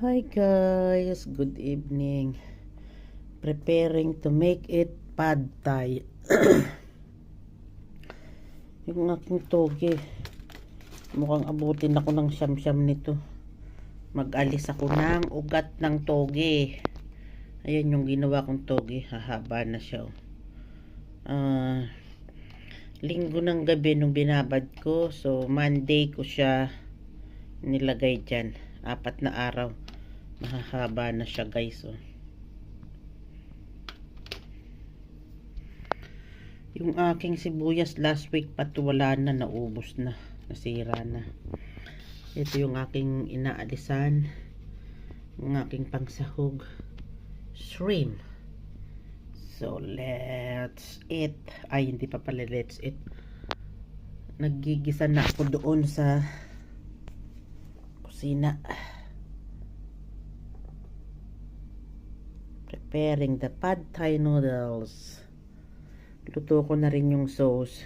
Hi guys, good evening. Preparing to make it pad thai. Yung aking toge, mukhang abutin ako ng siyam-siyam nito. Mag-alis ako ng ugat ng toge. Ayan yung ginawa kong toge, hahaba na siya. Linggo ng gabi nung binabad ko, so Monday ko siya nilagay dyan. 4 na araw, mahahaba na siya guys. Yung aking sibuyas last week wala na, naubos na, nasira na. Ito yung aking inaalisan, yung aking pangsahog, shrimp. So let's eat. Ay, hindi pa pala let's eat. Naggigisa na ako doon sa kusina, preparing the pad thai noodles. Luto ko na rin yung sauce.